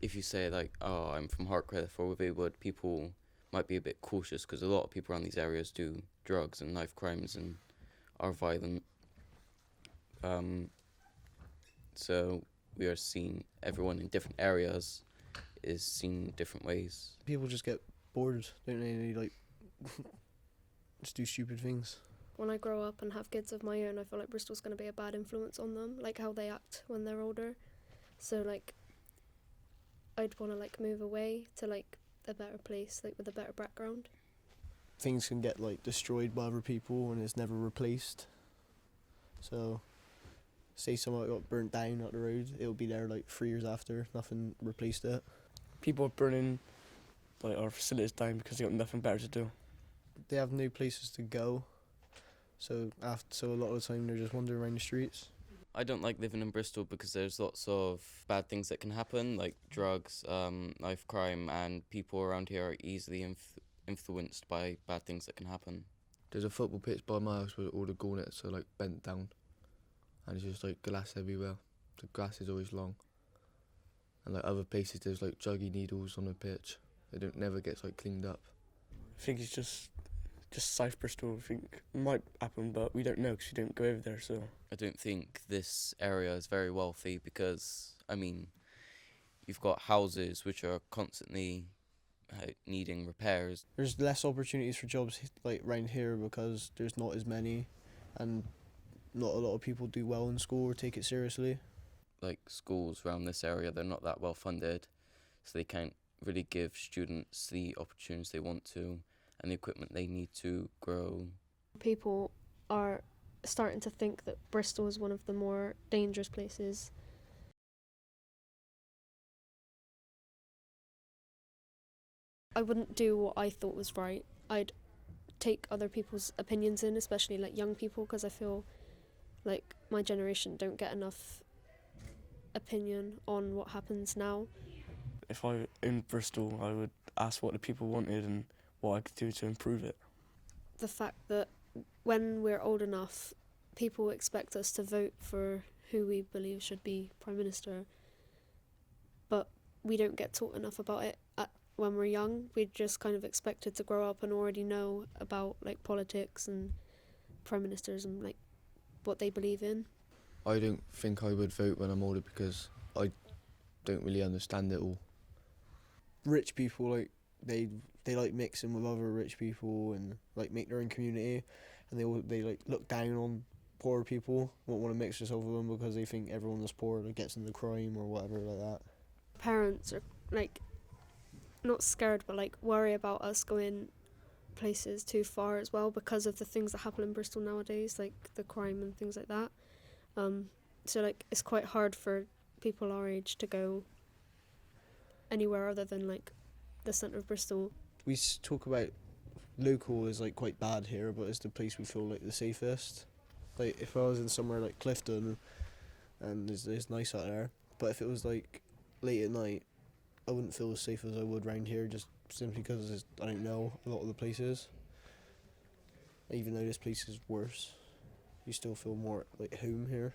if you say like, oh, I'm from Hartcliffe or Withywood, people might be a bit cautious because a lot of people around these areas do drugs and knife crimes and are violent. So we are seeing everyone in different areas is seen different ways. People just get bored, don't they? They like just do stupid things. When I grow up and have kids of my own, I feel like Bristol's going to be a bad influence on them, like how they act when they're older. So like I'd want to like move away to like a better place, like with a better background. Things can get like destroyed by other people and it's never replaced. So say something got burnt down up the road, it'll be there like 3 years after, nothing replaced it. People are burning like our facilities down because they got nothing better to do. They have no places to go, so a lot of the time they're just wandering around the streets. I don't like living in Bristol because there's lots of bad things that can happen, like drugs, knife crime, and people around here are easily influenced by bad things that can happen. There's a football pitch by my house where all the cornets are like bent down, and it's just like glass everywhere. The grass is always long, and like other places there's like juggy needles on the pitch. It never gets like cleaned up. I think it's just South Bristol. I think it might happen, but we don't know because we don't go over there. So I don't think this area is very wealthy because, I mean, you've got houses which are constantly needing repairs. There's less opportunities for jobs like around here because there's not as many, and not a lot of people do well in school or take it seriously. Like schools around this area, they're not that well funded, so they can't really give students the opportunities they want to and the equipment they need to grow. People are starting to think that Bristol is one of the more dangerous places. I wouldn't do what I thought was right. I'd take other people's opinions in, especially like young people, because I feel like my generation don't get enough opinion on what happens now. if I were in Bristol, I would ask what the people wanted and what I could do to improve it. The fact that when we're old enough, people expect us to vote for who we believe should be Prime Minister, but we don't get taught enough about it when we're young. We're just kind of expected to grow up and already know about like politics and Prime Ministers and like what they believe in. I don't think I would vote when I'm older because I don't really understand it all. Rich people, like they like mixing with other rich people and like make their own community, and they like look down on poor people, won't want to mix themselves with them because they think everyone that's poor like gets into crime or whatever like that. Parents are like not scared but like worry about us going places too far as well because of the things that happen in Bristol nowadays, like the crime and things like that. So like it's quite hard for people our age to go anywhere other than like the centre of Bristol. We talk about local is like quite bad here, but it's the place we feel like the safest. Like if I was in somewhere like Clifton, and it's nice out there, but if it was like late at night, I wouldn't feel as safe as I would round here, just simply because I don't know a lot of the places. Even though this place is worse, you still feel more like home here.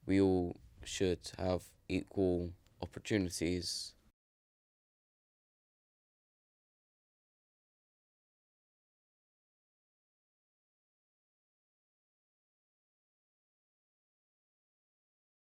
We all should have equal opportunities